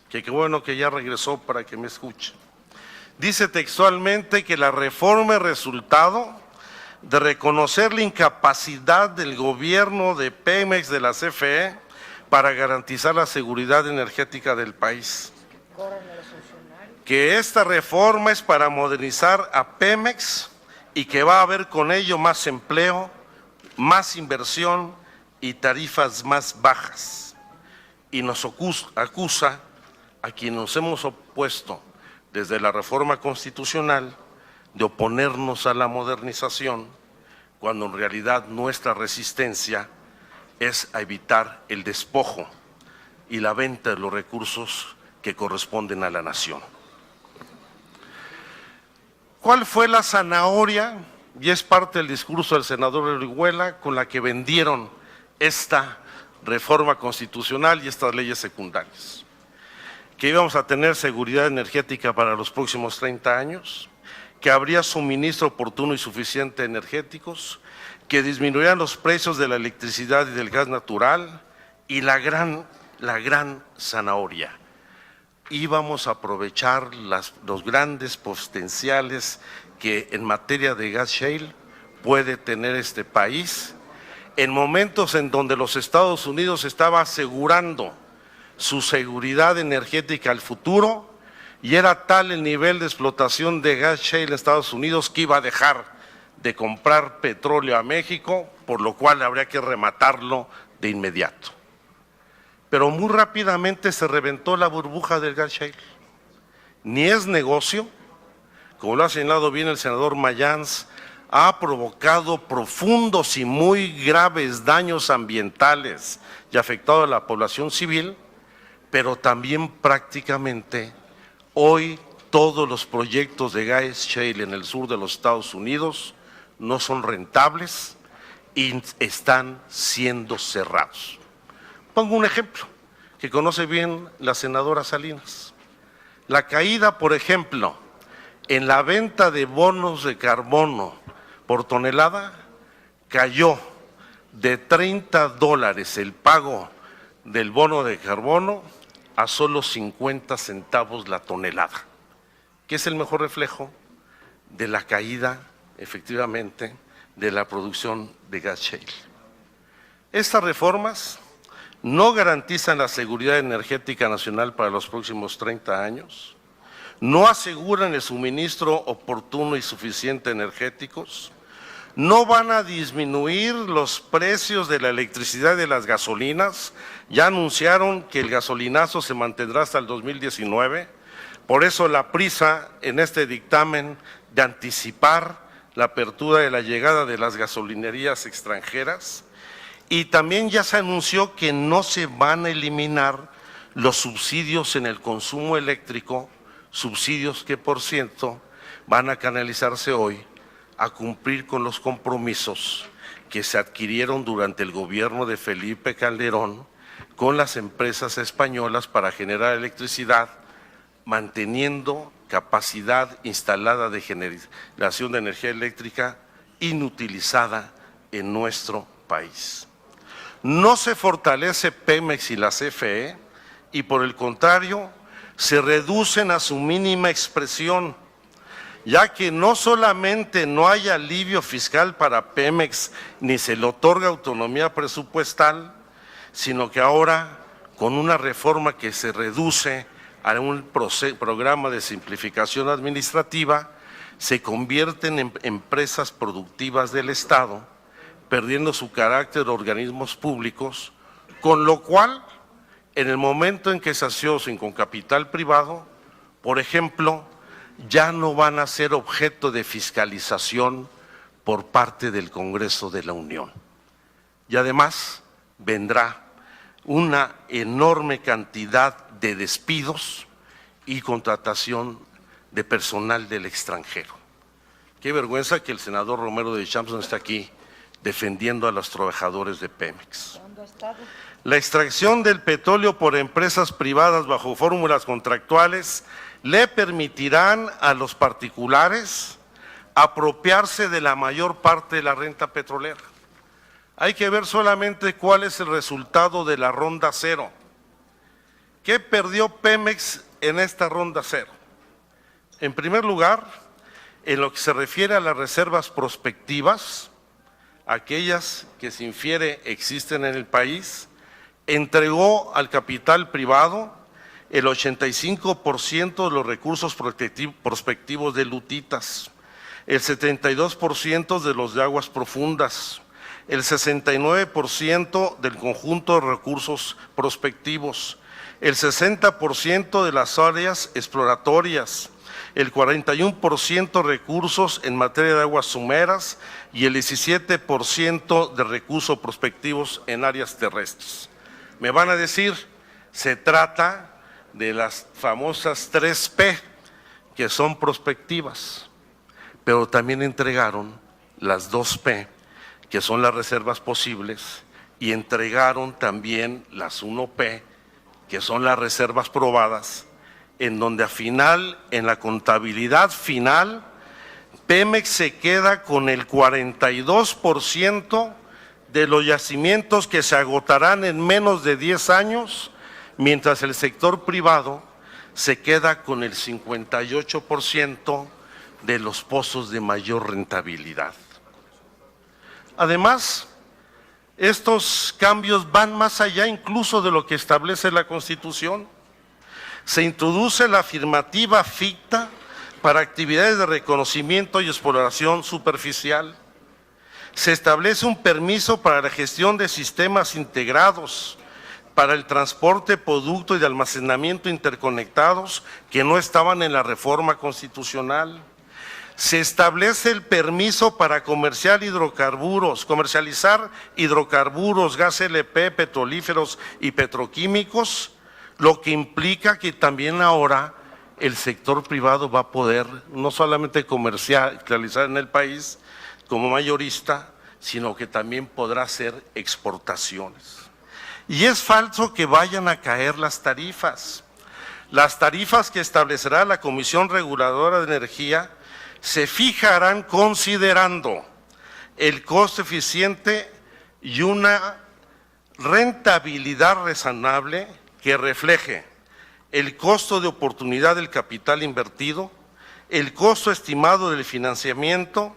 que qué bueno que ya regresó para que me escuche. Dice textualmente que la reforma es resultado de reconocer la incapacidad del gobierno de Pemex, de la CFE, para garantizar la seguridad energética del país. Que esta reforma es para modernizar a Pemex y que va a haber con ello más empleo, más inversión y tarifas más bajas. Y nos acusa a quien nos hemos opuesto desde la reforma constitucional de oponernos a la modernización, cuando en realidad nuestra resistencia es a evitar el despojo y la venta de los recursos que corresponden a la nación. ¿Cuál fue la zanahoria? Y es parte del discurso del senador Orihuela con la que vendieron esta reforma constitucional y estas leyes secundarias. Que íbamos a tener seguridad energética para los próximos 30 años, que habría suministro oportuno y suficiente de energéticos, que disminuirían los precios de la electricidad y del gas natural, y la gran zanahoria. Íbamos a aprovechar los grandes potenciales que en materia de gas shale puede tener este país, en momentos en donde los Estados Unidos estaba asegurando su seguridad energética al futuro, y era tal el nivel de explotación de gas shale en Estados Unidos que iba a dejar de comprar petróleo a México, por lo cual habría que rematarlo de inmediato. Pero muy rápidamente se reventó la burbuja del gas shale. Ni es negocio, como lo ha señalado bien el senador Mayans, ha provocado profundos y muy graves daños ambientales y afectado a la población civil, pero también prácticamente hoy todos los proyectos de gas shale en el sur de los Estados Unidos no son rentables y están siendo cerrados. Pongo un ejemplo que conoce bien la senadora Salinas. La caída, por ejemplo, en la venta de bonos de carbono por tonelada cayó de $30 el pago del bono de carbono a solo 50 centavos la tonelada, que es el mejor reflejo de la caída, efectivamente, de la producción de gas shale. Estas reformas no garantizan la seguridad energética nacional para los próximos 30 años, no aseguran el suministro oportuno y suficiente de energéticos, no van a disminuir los precios de la electricidad y de las gasolinas. Ya anunciaron que el gasolinazo se mantendrá hasta el 2019, por eso la prisa en este dictamen de anticipar la apertura de la llegada de las gasolinerías extranjeras. Y también ya se anunció que no se van a eliminar los subsidios en el consumo eléctrico, subsidios que, por cierto, van a canalizarse hoy a cumplir con los compromisos que se adquirieron durante el gobierno de Felipe Calderón con las empresas españolas para generar electricidad, manteniendo capacidad instalada de generación de energía eléctrica inutilizada en nuestro país. No se fortalece Pemex y la CFE y por el contrario se reducen a su mínima expresión, ya que no solamente no hay alivio fiscal para Pemex ni se le otorga autonomía presupuestal, sino que ahora con una reforma que se reduce a un programa de simplificación administrativa, se convierten en empresas productivas del Estado, perdiendo su carácter de organismos públicos, con lo cual, en el momento en que se asocien con capital privado, por ejemplo, ya no van a ser objeto de fiscalización por parte del Congreso de la Unión. Y además vendrá una enorme cantidad de despidos y contratación de personal del extranjero. Qué vergüenza que el senador Romero de Champs no esté aquí defendiendo a los trabajadores de Pemex. La extracción del petróleo por empresas privadas bajo fórmulas contractuales le permitirán a los particulares apropiarse de la mayor parte de la renta petrolera. Hay que ver solamente cuál es el resultado de la ronda cero. ¿Qué perdió Pemex en esta ronda cero? En primer lugar, en lo que se refiere a las reservas prospectivas, aquellas que se infiere existen en el país, entregó al capital privado el 85% de los recursos prospectivos de lutitas, el 72% de los de aguas profundas, el 69% del conjunto de recursos prospectivos, el 60% de las áreas exploratorias, el 41% recursos en materia de aguas someras y el 17% de recursos prospectivos en áreas terrestres. Me van a decir, se trata de las famosas 3P, que son prospectivas, pero también entregaron las 2P, que son las reservas posibles, y entregaron también las 1P, que son las reservas probadas, en donde al final, en la contabilidad final, Pemex se queda con el 42% de los yacimientos que se agotarán en menos de 10 años, mientras el sector privado se queda con el 58% de los pozos de mayor rentabilidad. Además, estos cambios van más allá incluso de lo que establece la Constitución. Se introduce la afirmativa ficta para actividades de reconocimiento y exploración superficial. Se establece un permiso para la gestión de sistemas integrados, para el transporte, producto y de almacenamiento interconectados que no estaban en la reforma constitucional. Se establece el permiso para comercializar hidrocarburos, gas LP, petrolíferos y petroquímicos, lo que implica que también ahora el sector privado va a poder no solamente comercializar en el país como mayorista, sino que también podrá hacer exportaciones. Y es falso que vayan a caer las tarifas. Las tarifas que establecerá la Comisión Reguladora de Energía se fijarán considerando el costo eficiente y una rentabilidad razonable que refleje el costo de oportunidad del capital invertido, el costo estimado del financiamiento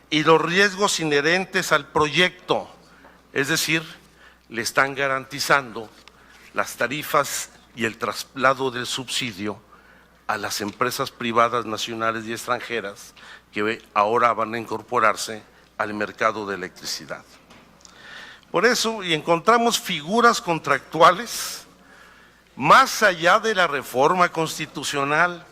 y los riesgos inherentes al proyecto. Es decir, le están garantizando las tarifas y el traslado del subsidio a las empresas privadas nacionales y extranjeras que ahora van a incorporarse al mercado de electricidad. Por eso, y encontramos figuras contractuales más allá de la reforma constitucional,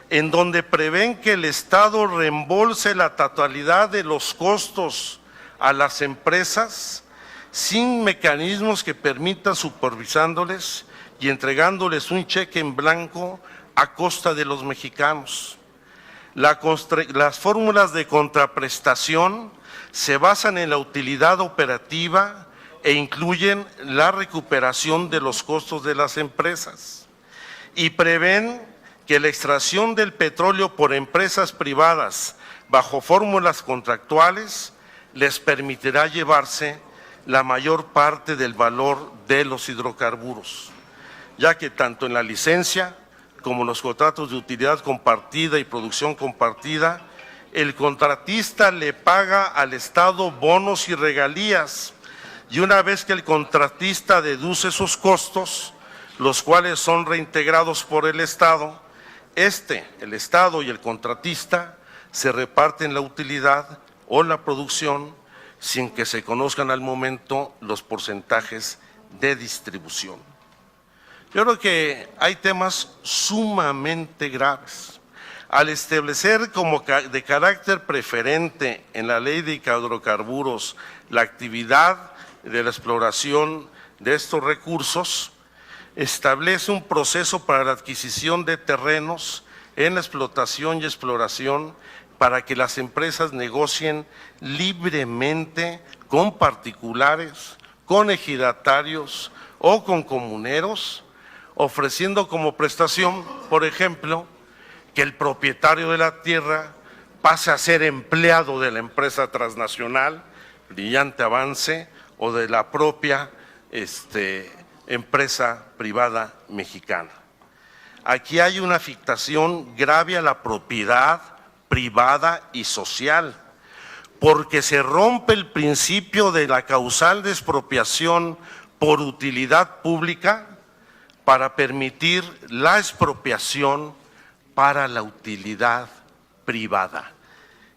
en donde prevén que el Estado reembolse la totalidad de los costos a las empresas sin mecanismos que permitan supervisándoles y entregándoles un cheque en blanco a costa de los mexicanos. Las fórmulas de contraprestación se basan en la utilidad operativa e incluyen la recuperación de los costos de las empresas y prevén que la extracción del petróleo por empresas privadas bajo fórmulas contractuales les permitirá llevarse la mayor parte del valor de los hidrocarburos, ya que tanto en la licencia como en los contratos de utilidad compartida y producción compartida, el contratista le paga al Estado bonos y regalías, y una vez que el contratista deduce sus costos, los cuales son reintegrados por el Estado, el Estado y el contratista se reparten la utilidad o la producción sin que se conozcan al momento los porcentajes de distribución. Yo creo que hay temas sumamente graves. Al establecer como de carácter preferente en la ley de hidrocarburos la actividad de la exploración de estos recursos, establece un proceso para la adquisición de terrenos en explotación y exploración para que las empresas negocien libremente con particulares, con ejidatarios o con comuneros, ofreciendo como prestación, por ejemplo, que el propietario de la tierra pase a ser empleado de la empresa transnacional, Brillante Avance, o de la propia empresa privada mexicana. Aquí hay una afectación grave a la propiedad privada y social, porque se rompe el principio de la causal de expropiación por utilidad pública para permitir la expropiación para la utilidad privada.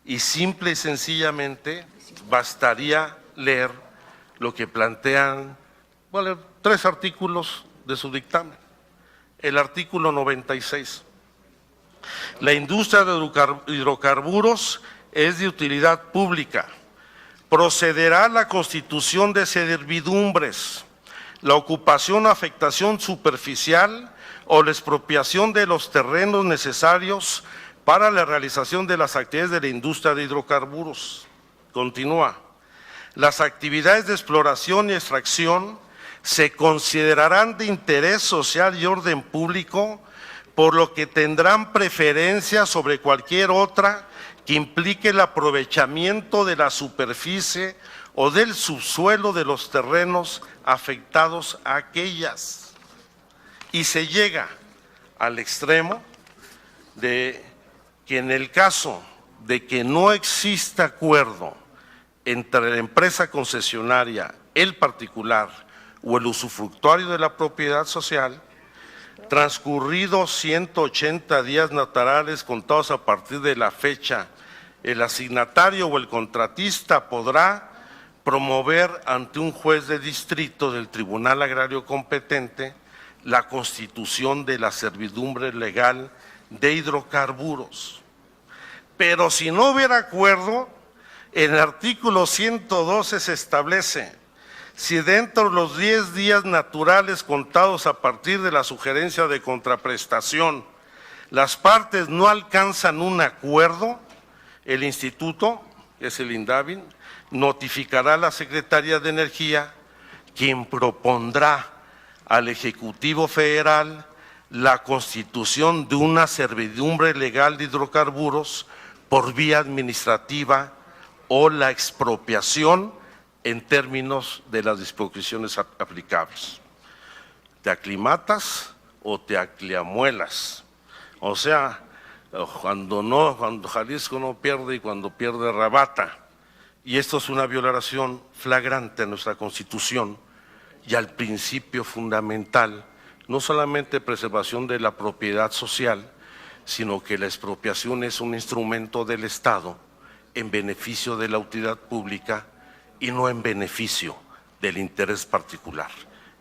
Y simple y sencillamente bastaría leer lo que plantean, voy a leer 3 artículos de su dictamen. El artículo 96. La industria de hidrocarburos es de utilidad pública. Procederá a la constitución de servidumbres, la ocupación o afectación superficial o la expropiación de los terrenos necesarios para la realización de las actividades de la industria de hidrocarburos. Continúa. Las actividades de exploración y extracción se considerarán de interés social y orden público, por lo que tendrán preferencia sobre cualquier otra que implique el aprovechamiento de la superficie o del subsuelo de los terrenos afectados a aquellas. Y se llega al extremo de que en el caso de que no exista acuerdo entre la empresa concesionaria, el particular o el usufructuario de la propiedad social, transcurridos 180 días naturales contados a partir de la fecha, el asignatario o el contratista podrá promover ante un juez de distrito del Tribunal Agrario competente la constitución de la servidumbre legal de hidrocarburos. Pero si no hubiera acuerdo, en el artículo 112 se establece: si dentro de los 10 días naturales contados a partir de la sugerencia de contraprestación las partes no alcanzan un acuerdo, el instituto, que es el INDAVI, notificará a la Secretaría de Energía, quien propondrá al Ejecutivo Federal la constitución de una servidumbre legal de hidrocarburos por vía administrativa o la expropiación en términos de las disposiciones aplicables. Te aclimatas o te acliamuelas. O sea, cuando Jalisco no pierde y cuando pierde rebata. Y esto es una violación flagrante a nuestra Constitución y al principio fundamental, no solamente preservación de la propiedad social, sino que la expropiación es un instrumento del Estado en beneficio de la utilidad pública y no en beneficio del interés particular.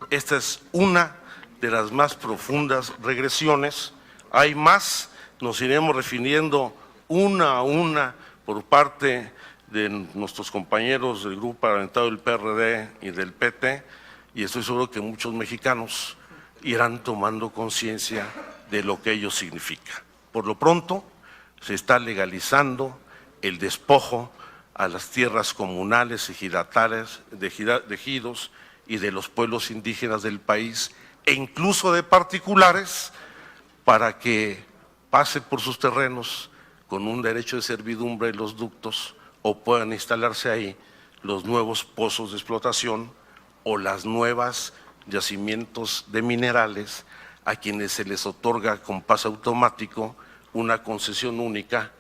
Esta es una de las más profundas regresiones. Hay más, nos iremos refiriendo una a una por parte de nuestros compañeros del grupo parlamentario del PRD y del PT, y estoy seguro que muchos mexicanos irán tomando conciencia de lo que ello significa. Por lo pronto, se está legalizando el despojo a las tierras comunales, ejidatarias, de ejidos y de los pueblos indígenas del país, e incluso de particulares, para que pasen por sus terrenos con un derecho de servidumbre en los ductos o puedan instalarse ahí los nuevos pozos de explotación o las nuevas yacimientos de minerales a quienes se les otorga con pase automático una concesión única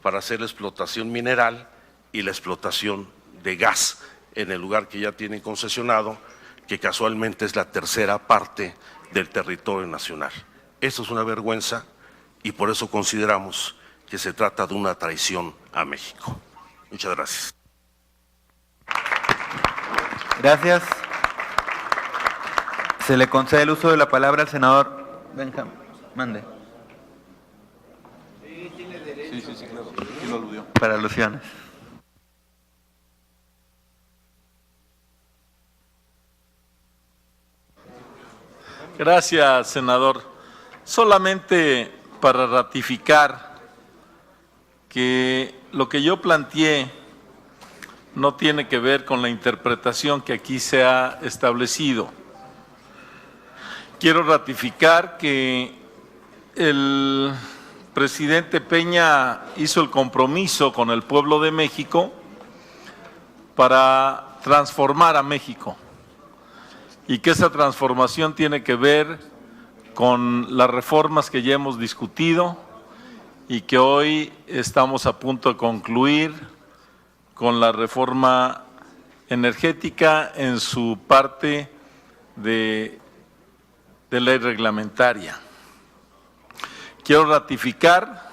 para hacer la explotación mineral y la explotación de gas en el lugar que ya tienen concesionado, que casualmente es la tercera parte del territorio nacional. Esto es una vergüenza y por eso consideramos que se trata de una traición a México. Muchas gracias. Gracias. Se le concede el uso de la palabra al senador Benjamín. Mande. Sí, tiene derecho. Sí, claro. Aquí lo aludió. Para alusiones. Gracias, senador. Solamente para ratificar que lo que yo planteé no tiene que ver con la interpretación que aquí se ha establecido. Quiero ratificar que el presidente Peña hizo el compromiso con el pueblo de México para transformar a México y que esa transformación tiene que ver con las reformas que ya hemos discutido y que hoy estamos a punto de concluir con la reforma energética en su parte de ley reglamentaria. Quiero ratificar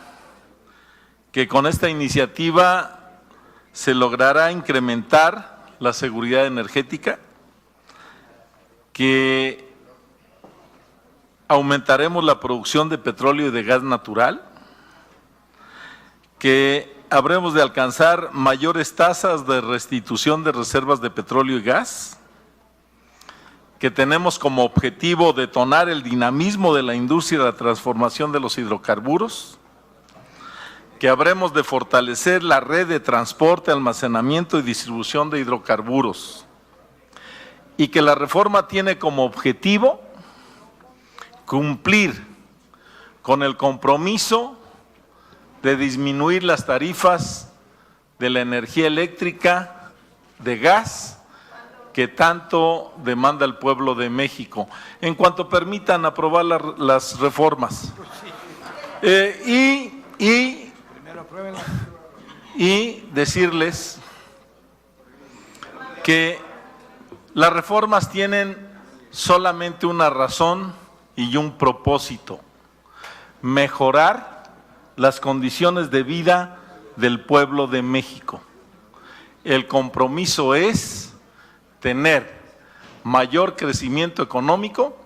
que con esta iniciativa se logrará incrementar la seguridad energética, que aumentaremos la producción de petróleo y de gas natural, que habremos de alcanzar mayores tasas de restitución de reservas de petróleo y gas, que tenemos como objetivo detonar el dinamismo de la industria de la transformación de los hidrocarburos, que habremos de fortalecer la red de transporte, almacenamiento y distribución de hidrocarburos, y que la reforma tiene como objetivo cumplir con el compromiso de disminuir las tarifas de la energía eléctrica, de gas, que tanto demanda el pueblo de México, en cuanto permitan aprobar las reformas. Y decirles que las reformas tienen solamente una razón y un propósito: mejorar las condiciones de vida del pueblo de México. El compromiso es tener mayor crecimiento económico,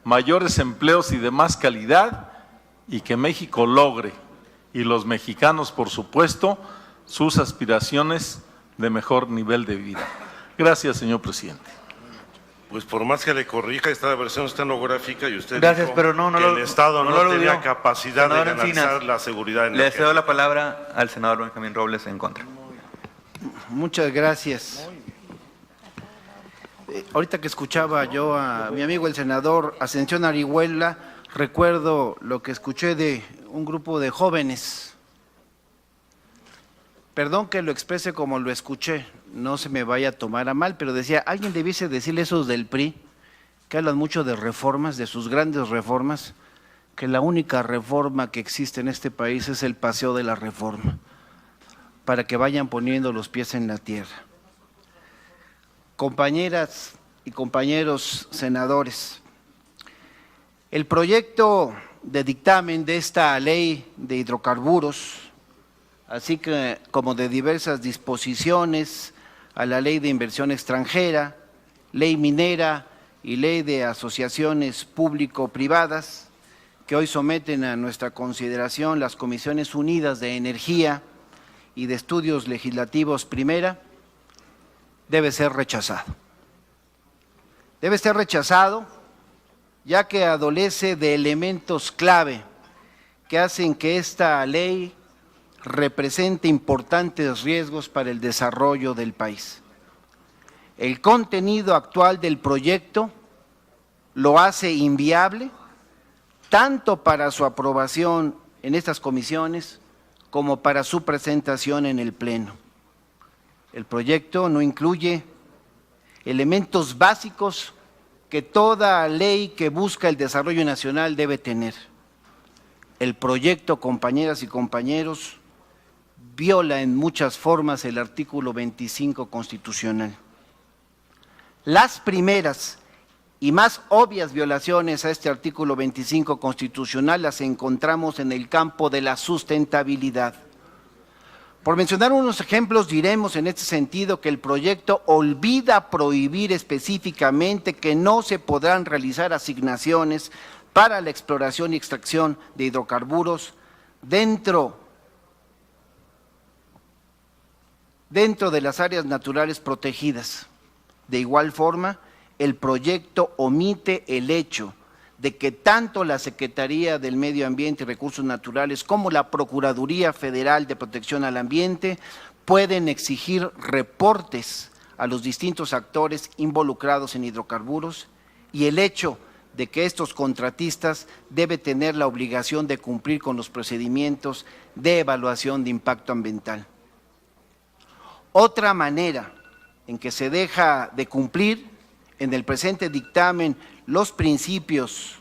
mayores empleos y de más calidad, y que México logre, y los mexicanos, por supuesto, sus aspiraciones de mejor nivel de vida. Gracias, señor presidente. Pues por más que le corrija, esta versión estenográfica y usted Gracias, dijo pero no que el Estado no tenía dio. capacidad de Senador garantizar Encinas, la seguridad le energética. cedo la palabra al senador Benjamín Robles en contra. Muchas gracias. Ahorita que escuchaba yo a mi amigo el senador Ascensión Arihuela, recuerdo lo que escuché de un grupo de jóvenes. Perdón que lo exprese como lo escuché, no se me vaya a tomar a mal, pero decía, alguien debiese decirle esos del PRI, que hablan mucho de reformas, de sus grandes reformas, que la única reforma que existe en este país es el paseo de la reforma, para que vayan poniendo los pies en la tierra. Compañeras y compañeros senadores, el proyecto de dictamen de esta ley de hidrocarburos, así que como de diversas disposiciones a la ley de inversión extranjera, ley minera y ley de asociaciones público-privadas, que hoy someten a nuestra consideración las Comisiones Unidas de Energía y de Estudios Legislativos Primera, debe ser rechazado. Debe ser rechazado ya que adolece de elementos clave que hacen que esta ley represente importantes riesgos para el desarrollo del país. El contenido actual del proyecto lo hace inviable tanto para su aprobación en estas comisiones como para su presentación en el Pleno. El proyecto no incluye elementos básicos que toda ley que busca el desarrollo nacional debe tener. El proyecto, compañeras y compañeros, viola en muchas formas el artículo 25 constitucional. Las primeras y más obvias violaciones a este artículo 25 constitucional las encontramos en el campo de la sustentabilidad. Por mencionar unos ejemplos, diremos en este sentido que el proyecto olvida prohibir específicamente que no se podrán realizar asignaciones para la exploración y extracción de hidrocarburos dentro de las áreas naturales protegidas. De igual forma, el proyecto omite el hecho de que tanto la Secretaría del Medio Ambiente y Recursos Naturales como la Procuraduría Federal de Protección al Ambiente pueden exigir reportes a los distintos actores involucrados en hidrocarburos, y el hecho de que estos contratistas deben tener la obligación de cumplir con los procedimientos de evaluación de impacto ambiental. Otra manera en que se deja de cumplir en el presente dictamen los principios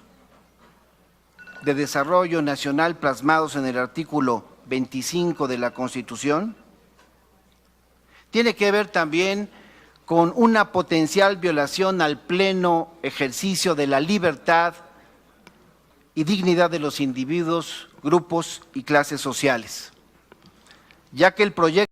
de desarrollo nacional plasmados en el artículo 25 de la Constitución. Tiene que ver también con una potencial violación al pleno ejercicio de la libertad y dignidad de los individuos, grupos y clases sociales, ya que el proyecto